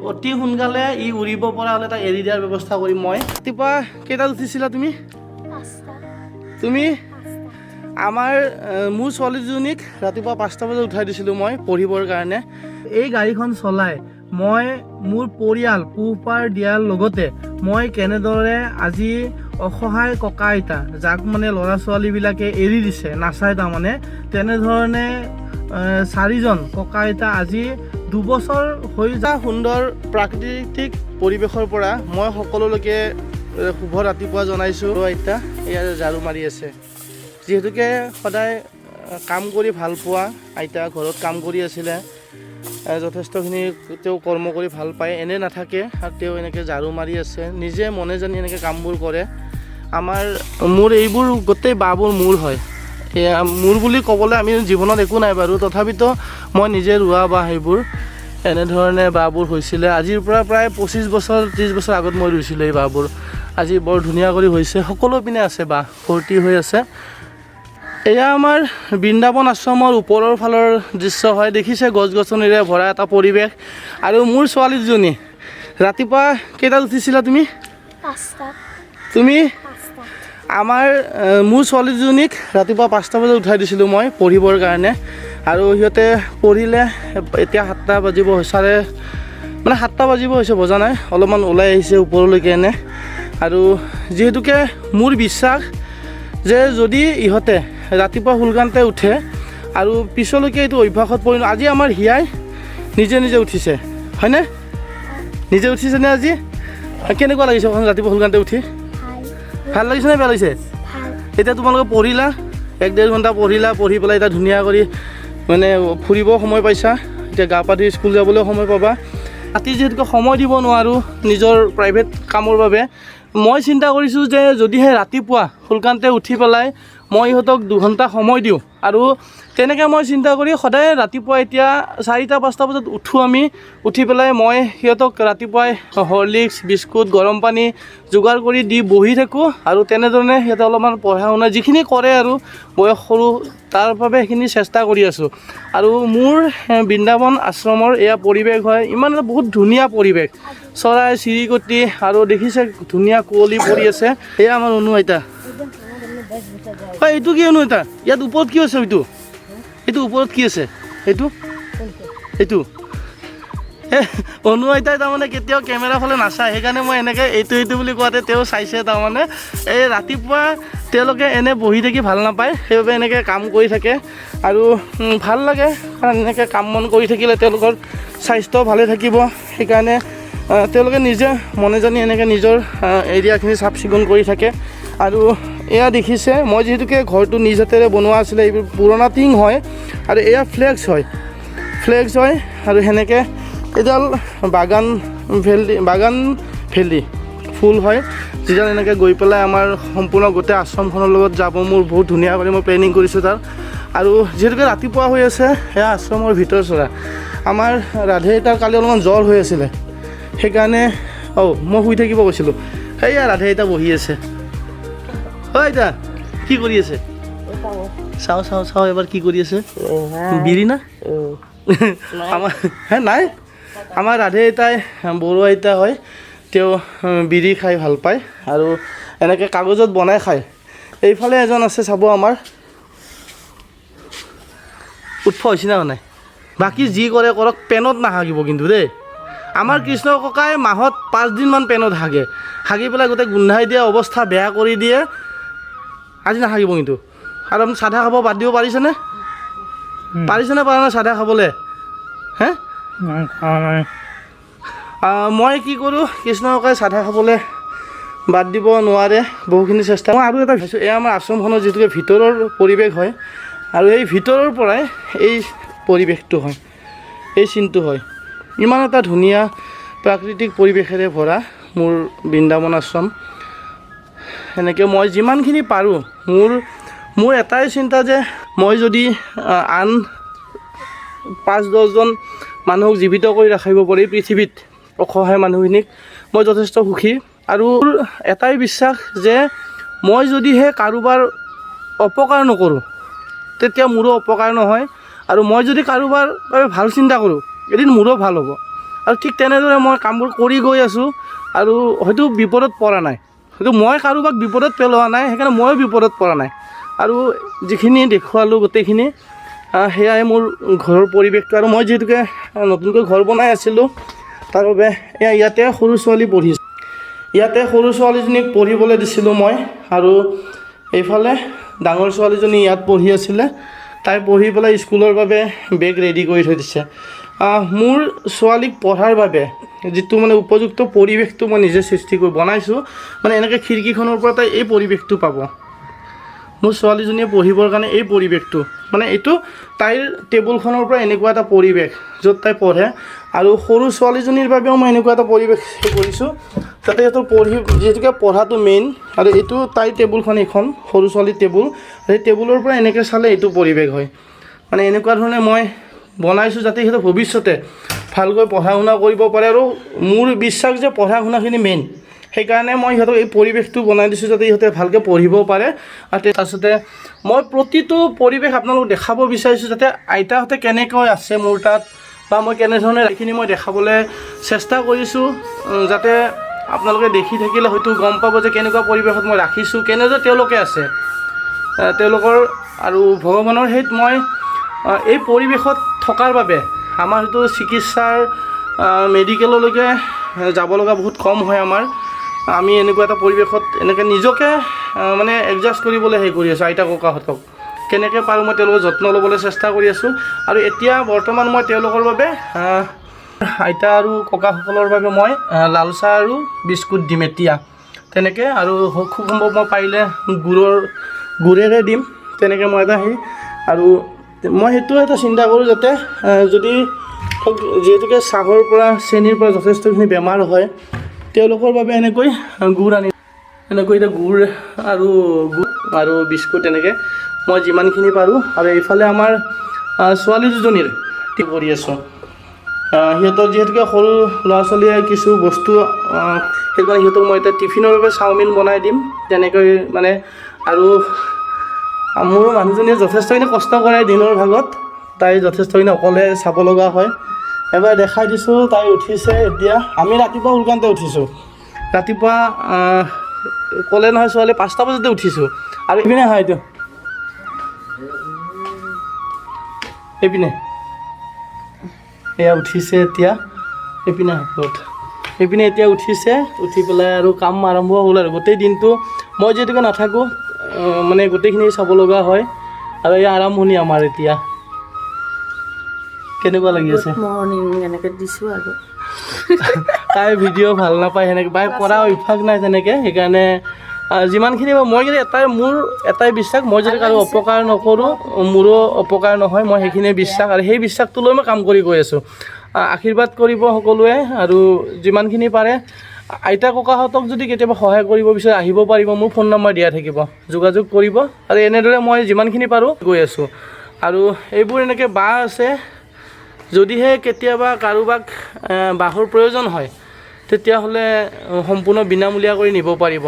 অতি সোনকালে ই উৰিব পৰা হ'লে তাক এৰি দিয়াৰ ব্যৱস্থা কৰিম মই। ৰাতিপুৱা কেইটাত উঠিছিলা তুমি? তুমি আমাৰ মোৰ ছোৱালীজনীক ৰাতিপুৱা 5টা বজাত উঠাই দিছিলোঁ মই পঢ়িবৰ কাৰণে। এই গাড়ীখন চলাই মই মোৰ পৰিয়াল পোহপাৰ দিয়াৰ লগতে মই কেনেদৰে আজি অসহায় ককা আইতা যাক মানে ল'ৰা ছোৱালীবিলাকে এৰি দিছে নাচায়, তাৰমানে তেনেধৰণে 4জন ককা আইতা আজি 2 বছৰ হৈ যা সুন্দৰ প্ৰাকৃতিক পৰিৱেশৰ পৰা মই সকলোলৈকে শুভ ৰাতিপুৱা জনাইছোঁ। আইতা এয়া ঝাৰু মাৰি আছে, যিহেতুকে সদায় কাম কৰি ভাল পোৱা আইতা ঘৰত কাম কৰি আছিলে, যথেষ্টখিনি তেওঁ কৰ্ম কৰি ভাল পায়, এনে নাথাকে আৰু তেওঁ এনেকৈ ঝাৰু মাৰি আছে, নিজে মনে জানি এনেকৈ কামবোৰ কৰে। মোৰ এইবোৰ গোটেই বাবোৰ মোৰ হয়, এয়া মোৰ বুলি ক'বলৈ আমি জীৱনত একো নাই বাৰু, তথাপিতো মই নিজে ৰোৱা বা সেইবোৰ এনেধৰণে বাবোৰ হৈছিলে। আজিৰ পৰা প্ৰায় 25 বছৰ 30 বছৰ আগত মই ৰুইছিলোঁ এই বাবোৰ। আজি বৰ ধুনীয়া কৰি হৈছে, সকলো পিনে আছে বা ভৰ্তি হৈ আছে। এয়া আমাৰ বৃন্দাবন আশ্ৰমৰ ওপৰৰ ফালৰ দৃশ্য হয়, দেখিছে গছ গছনিৰে ভৰা এটা পৰিৱেশ। আৰু মোৰ ছোৱালীজনী ৰাতিপুৱা কেইটাত উঠিছিলা তুমি? 5টাত। তুমি মোৰ ছোৱালীজনীক ৰাতিপুৱা 5টা বজাত উঠাই দিছিলোঁ মই পঢ়িবৰ কাৰণে। আৰু সিহঁতে পঢ়িলে, এতিয়া 7টা বাজিব মানে 7টা বাজিব হৈছে, বজা নাই, অলপমান ওলাই আহিছে ওপৰলৈকে এনে। আৰু যিহেতুকে মোৰ বিশ্বাস যে যদি ইহঁতে ৰাতিপুৱা সোনকালে উঠে আৰু পিছলৈকে এইটো অভ্যাসত পৰিণত, আজি আমাৰ হিয়াই নিজে নিজে উঠিছে হয়নে? নিজে উঠিছেনে আজি? কেনেকুৱা লাগিছে ৰাতিপুৱা সোনকালে উঠি? ভাল লাগিছে নে বেয়া লাগিছে? এতিয়া তোমালোকে পঢ়িলা, 1-1.5 ঘণ্টা পঢ়িলা, পঢ়ি পেলাই এতিয়া ধুনীয়া কৰি মানে ফুৰিব সময় পাইছা, এতিয়া গা পা ধুই স্কুল যাবলৈও সময় পাবা। ৰাতি যিহেতুকে সময় দিব নোৱাৰোঁ নিজৰ প্ৰাইভেট কামৰ বাবে, মই চিন্তা কৰিছোঁ যে যদিহে ৰাতিপুৱা সোনকালে উঠি পেলাই মই ইহঁতক 2 ঘণ্টা সময় দিওঁ, আৰু তেনেকৈ মই চিন্তা কৰি সদায় ৰাতিপুৱা এতিয়া 4টা-5টা বজাত উঠোঁ আমি। উঠি পেলাই মই সিহঁতক ৰাতিপুৱাই হৰলিক্স বিস্কুট গৰম পানী যোগাৰ কৰি দি বহি থাকোঁ, আৰু তেনেধৰণে সিহঁতে অলপমান পঢ়া শুনা যিখিনি কৰে আৰু বয়স সৰু তাৰ বাবে সেইখিনি চেষ্টা কৰি আছোঁ। আৰু মোৰ বৃন্দাবন আশ্ৰমৰ এয়া পৰিৱেশ হয়, ইমান এটা বহুত ধুনীয়া পৰিৱেশ, চৰাই চিৰিকটি আৰু দেখিছে ধুনীয়া কুঁৱলী পৰি আছে। এয়া আমাৰ অনু আইতা। হয়, এইটো কি অনু আইতা? ইয়াত ওপৰত কি আছে? এইটো ওপৰত কি আছে? এইটো অনু আইতাই তাৰমানে কেতিয়াও কেমেৰা ফালে নাচায়, সেইকাৰণে মই এনেকৈ এইটো বুলি কোৱাতে তেওঁ চাইছে। তাৰমানে এই ৰাতিপুৱা তেওঁলোকে এনে বহি থাকি ভাল নাপায়, সেইবাবে এনেকৈ কাম কৰি থাকে আৰু ভাল লাগে, কাৰণ এনেকৈ কাম বন কৰি থাকিলে তেওঁলোকৰ স্বাস্থ্য ভালে থাকিব। সেইকাৰণে তেওঁলোকে নিজে মনে জানি এনেকৈ নিজৰ এৰিয়াখিনি চাফ চিকুণ কৰি থাকে। আৰু এয়া দেখিছে, মই যিহেতুকে ঘৰটো নিজ হাতেৰে বনোৱা আছিলে, এইবোৰ পুৰণা টিং হয় আৰু এয়া ফ্লেক্স হয় আৰু সেনেকৈ এডাল বাগান ভেলি ফুল হয়, যিডাল এনেকৈ গৈ পেলাই আমাৰ সম্পূৰ্ণ গোটেই আশ্ৰমখনৰ লগত যাব। মোৰ বহুত ধুনীয়া কৰি মই প্লেনিং কৰিছোঁ তাৰ। আৰু যিহেতুকে ৰাতিপুৱা হৈ আছে, সেয়া আশ্ৰমৰ ভিতৰ চৰা। আমাৰ ৰাধে তাৰ কালি অলপমান জ্বৰ হৈ আছিলে, সেইকাৰণে মই শুই থাকিব কৈছিলোঁ। সেয়া ৰাধে আইতা বহি আছে। হয় আইতা, কি কৰি আছে? চাওঁ এবাৰ কি কৰি আছে। বিৰি না আমাৰ নাই, আমাৰ ৰাধে আইতাই বড়ো আইতা হয়, তেওঁ বিৰি খাই ভাল পায় আৰু এনেকৈ কাগজত বনাই খায়। এইফালে এজন আছে, চাব, আমাৰ উৎফ হৈছে না নাই। বাকী যি কৰে কৰক, পেনত নাহাগিব কিন্তু দেই। আমাৰ কৃষ্ণ ককাই মাহত 5 দিনমান পেনত হাগি পেলাই গোটেই গোন্ধাই দিয়ে, অৱস্থা বেয়া কৰি দিয়ে। আজি নাহাগিব কিন্তু। আৰু আপুনি চাধা খাব বাদ দিব পাৰিছেনে? পৰা নাই চাধা খাবলৈ? হে, মই কি কৰোঁ, কৃষ্ণ ককাই চাধা খাবলৈ বাদ দিব নোৱাৰে, বহুখিনি চেষ্টা। মই আৰু এটা ভাবিছোঁ, এয়া আমাৰ আশ্ৰমখনৰ যিটোকে ভিতৰৰ পৰিৱেশ হয়, আৰু এই ভিতৰৰ পৰাই এই পৰিৱেশটো হয়, এই চিনটো হয়। ইমান এটা ধুনীয়া প্ৰাকৃতিক পৰিৱেশেৰে ভৰা মোৰ বৃন্দাবন আশ্ৰম। সেনেকৈ মই যিমানখিনি পাৰোঁ, মোৰ এটাই চিন্তা যে মই যদি আন 5-10জন মানুহক জীৱিত কৰি ৰাখিব পাৰি পৃথিৱীত, অসহায় মানুহখিনিক, মই যথেষ্ট সুখী। আৰু এটাই বিশ্বাস যে মই যদিহে কাৰোবাৰ অপকাৰ নকৰোঁ, তেতিয়া মোৰো অপকাৰ নহয়। আৰু মই যদি কাৰোবাৰ বাবে ভাল চিন্তা কৰোঁ, এদিন মোৰো ভাল হ'ব। আৰু ঠিক তেনেদৰে মই কামবোৰ কৰি গৈ আছোঁ আৰু হয়তো বিপদত পৰা নাই, হয়তো মই কাৰোবাক বিপদত পেলোৱা নাই, সেইকাৰণে ময়ো বিপদত পৰা নাই। আৰু যিখিনি দেখুৱালোঁ গোটেইখিনি সেয়াই মোৰ ঘৰৰ পৰিৱেশটো। আৰু মই যিহেতুকে নতুনকৈ ঘৰ বনাই আছিলোঁ তাৰ বাবে ইয়াতে সৰু ছোৱালী পঢ়িছোঁ, ইয়াতে সৰু ছোৱালীজনীক পঢ়িবলৈ দিছিলোঁ মই। আৰু এইফালে ডাঙৰ ছোৱালীজনী ইয়াত পঢ়ি আছিলে, তাই পঢ়ি পেলাই স্কুলৰ বাবে বেগ ৰেডি কৰি থৈ দিছে। মোৰ ছোৱালীক পঢ়াৰ বাবে যিটো মানে উপযুক্ত পৰিৱেশটো মই নিজে সৃষ্টি কৰি বনাইছোঁ, মানে এনেকৈ খিৰিকীখনৰ পৰা তাই এই পৰিৱেশটো পাব। মোৰ ছোৱালীজনীয়ে পঢ়িবৰ কাৰণে এই পৰিৱেশটো, মানে এইটো তাইৰ টেবুলখনৰ পৰা এনেকুৱা এটা পৰিৱেশ য'ত তাই পঢ়ে। আৰু সৰু ছোৱালীজনীৰ বাবেও মই এনেকুৱা এটা পৰিৱেশ কৰিছোঁ যাতে সিহঁতৰ যিহেতুকে পঢ়াটো মেইন। আৰু এইটো তাইৰ টেবুলখন, এইখন সৰু ছোৱালীৰ টেবুল, সেই টেবুলৰ পৰা এনেকৈ চালে এইটো পৰিৱেশ হয়। মানে এনেকুৱা ধৰণে মই বনাইছোঁ যাতে সিহঁতে ভৱিষ্যতে ভালকৈ পঢ়া শুনা কৰিব পাৰে। আৰু মোৰ বিশ্বাস যে পঢ়া শুনাখিনি মেইন, সেইকাৰণে মই সিহঁতক এই পৰিৱেশটো বনাই দিছোঁ যাতে সিহঁতে ভালকৈ পঢ়িব পাৰে। আৰু তাৰপিছতে মই প্ৰতিটো পৰিৱেশ আপোনালোকক দেখাব বিচাৰিছোঁ যাতে আইতাহঁতে কেনেকৈ আছে মোৰ তাত, বা মই কেনেধৰণে এইখিনি মই দেখাবলৈ চেষ্টা কৰিছোঁ, যাতে আপোনালোকে দেখি থাকিলে হয়তো গম পাব যে কেনেকুৱা পৰিৱেশত মই ৰাখিছোঁ, কেনেদৰে তেওঁলোকে আছে তেওঁলোকৰ। আৰু ভগৱানৰ হেৰিত মই এই পৰিৱেশত থকাৰ বাবে আমাৰ হয়তো চিকিৎসাৰ মেডিকেললৈকে যাব লগা বহুত কম হয় আমাৰ। আমি এনেকুৱা এটা পৰিৱেশত এনেকৈ নিজকে মানে এডজাষ্ট কৰিবলৈ কৰি আছোঁ। আইতা ককাহঁতক কেনেকৈ পাৰোঁ মই তেওঁলোকৰ যত্ন ল'বলৈ চেষ্টা কৰি আছোঁ। আৰু এতিয়া বৰ্তমান মই তেওঁলোকৰ বাবে আইতা আৰু ককাসকলৰ বাবে মই লাল চাহ আৰু বিস্কুট দিম এতিয়া তেনেকৈ। আৰু খুব সম্ভৱ মই পাৰিলে গুড়েৰে দিম তেনেকৈ মই এটা আৰু মই সেইটো এটা চিন্তা কৰোঁ যাতে যদি যিহেতুকে চাহৰ পৰা চেনীৰ পৰা যথেষ্টখিনি বেমাৰ হয়, তেওঁলোকৰ বাবে এনেকৈ গুড় আনি এনেকৈ এতিয়া গুড় আৰু বিস্কুট এনেকৈ মই যিমানখিনি পাৰোঁ। আৰু এইফালে আমাৰ ছোৱালী দুজনীৰ কৰি আছোঁ। সিহঁতৰ যিহেতুকে সৰু ল'ৰা ছোৱালীয়ে কিছু বস্তু সেইকাৰণে সিহঁতক মই এতিয়া টিফিনৰ বাবে চাওমিন বনাই দিম তেনেকৈ মানে। আৰু মোৰ মানুহজনীয়ে যথেষ্টখিনি কষ্ট কৰে দিনৰ ভাগত, তাই যথেষ্টখিনি অকলে চাব লগা হয়। এবাৰ দেখাই দিছোঁ, তাই উঠিছে এতিয়া। আমি ৰাতিপুৱা সোনকালতে উঠিছোঁ, ৰাতিপুৱা ক'লে নহয় ছোৱালী 5টা বজাতে উঠিছোঁ। আৰু এইপিনে হয় এইটো এইপিনে এয়া উঠিছে এতিয়া, এইপিনে এতিয়া উঠিছে, উঠি পেলাই আৰু কাম আৰম্ভ হ'ল। আৰু গোটেই দিনটো মই যিহেতুকে নাথাকোঁ মানে গোটেইখিনি চাব লগা হয়। আৰু এই আৰম্ভণি আমাৰ এতিয়া। কেনেকুৱা লাগি আছে? মৰ্ণিং এনেকৈ দিছোঁ আৰু তাই ভিডিঅ' ভাল নাপায় সেনেকৈ, বাই পঢ়া অভ্যাস নাই তেনেকৈ, সেইকাৰণে যিমানখিনি মই কিন্তু মোৰ এটাই বিশ্বাস, মই যদি কাৰো অপকাৰ নকৰোঁ মোৰো অপকাৰ নহয়, মই সেইখিনিয়ে বিশ্বাস। আৰু সেই বিশ্বাসটো লৈ মই কাম কৰি গৈ আছোঁ। আশীৰ্বাদ কৰিব সকলোৱে। আৰু যিমানখিনি পাৰে আইতা ককাহঁতক যদি কেতিয়াবা সহায় কৰিব বিচাৰে আহিব পাৰিব, মোৰ ফোন নম্বৰ দিয়া থাকিব, যোগাযোগ কৰিব। আৰু এনেদৰে মই যিমানখিনি পাৰোঁ গৈ আছোঁ। আৰু এইবোৰ এনেকৈ বাঁহ আছে, যদিহে কেতিয়াবা কাৰোবাক বাঁহৰ প্ৰয়োজন হয় তেতিয়াহ'লে সম্পূৰ্ণ বিনামূলীয়া কৰি নিব পাৰিব।